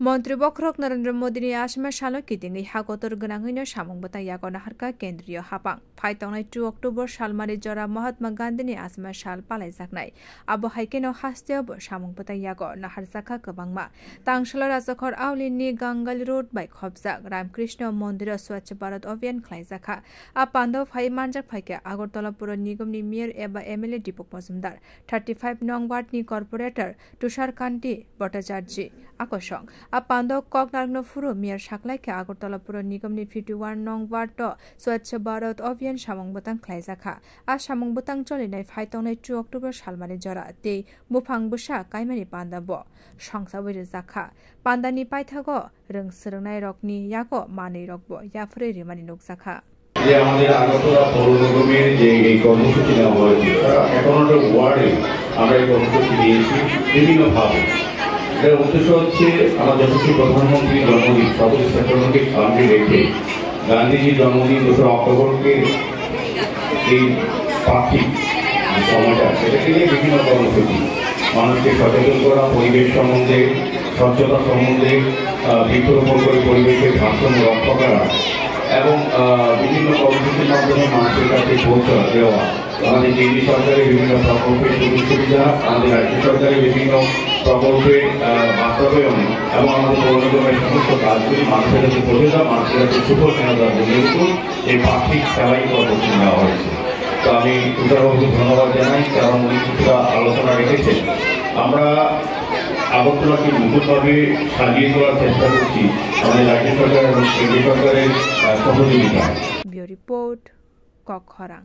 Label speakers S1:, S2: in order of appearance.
S1: মন্ত্রী বখরক নরেন্দ্র মোদীনি আসামে সালো কিতিংনি হাগতর গনাংইনো সামংবতা ইয়াগনা হারকা কেন্দ্রীয় হাপাং ফাইতংনাই 2 অক্টোবর সালমারি জরা মহাত্মা গান্ধীনি আসামে সাল পালাইজাকনাই আবো হাইকেনো হাস্তেব সামংবতা ইয়াগ নাহারজাকা গবাংমা তাংশাল রাজখর আউলিনি গাঙ্গাল রোড বাই খবজাক রামকৃষ্ণ মন্দির স্বচ্ছ ভারত অভিযান খ্লাইজাখা আ পান্ডব ফাই মানজাক ফাইকে আগরতলা পুর নিগমনি মেয়র এবা এমএলএ দীপক মজুমদার 35 নং ওয়ার্ডনি কর্পোরেটর তুষার কান্তি ভট্টাচার্য আকর্ষং a pandok kok nargno furo miar saklaike agortala puro nigomni 51 nong ward swachh bharat abhiyan samongbotang khlaijaka a samongbotang cholinai phaitongni 2 october salmani jora tei bufang busa kaimani pandabo songsaboi jakha pandani paithago rungsrungnai rokni yago manei rokbo yafre rimani nukjakha
S2: যে আমাদের আগরতলা পৌর নিগমের যে এই কর্মসূচি নেওয়া হয়েছে তারা 51টা ওয়ার্ডে আমরা এই কর্মসূচি নিয়েছি বিভিন্নভাবে। এর উদ্দেশ্য হচ্ছে আমাদের যশস্বী প্রধানমন্ত্রীর জন্মদিন 17 সেপ্টেম্বরকে সামনে রেখে গান্ধীজির জন্মদিন 2 অক্টোবরকে এই পার্থিব সময়টা সেটাকে নিয়ে বিভিন্ন কর্মসূচি মানুষকে সচেতন করা, পরিবেশ সম্বন্ধে স্বচ্ছতা সম্বন্ধে, বৃক্ষরোপণ করে পরিবেশের ভারসাম্য রক্ষা করা এবং বিভিন্ন কর্মসূচির মাধ্যমে মানুষের কাছে পৌঁছা দেওয়া। আমাদের কেন্দ্রীয় সরকারের বিভিন্ন প্রকল্পের সুযোগ সুবিধা, আমাদের রাজ্য সরকারের বিভিন্ন প্রকল্পের বাস্তবায়ন এবং আমাদের পৌর নিগমের সমস্ত কাজগুলি মানুষের কাছে পৌঁছে দেওয়া, মানুষের কাছে সুফল নেওয়া দেওয়ার জন্য কিন্তু এই পার্থিব সেবাই কর্মসূচি নেওয়া হয়েছে। তো আমি তুষারবাবুকে ধন্যবাদ জানাই কারণ উনি কিছুটা আলোচনা রেখেছেন। আমরা আগরতলাকে নতুনভাবে সাজিয়ে তোলার চেষ্টা করছি আমাদের রাজ্য সরকার এবং কেন্দ্রীয় সরকারের সহযোগিতা।
S1: রিপোর্ট কখরাং।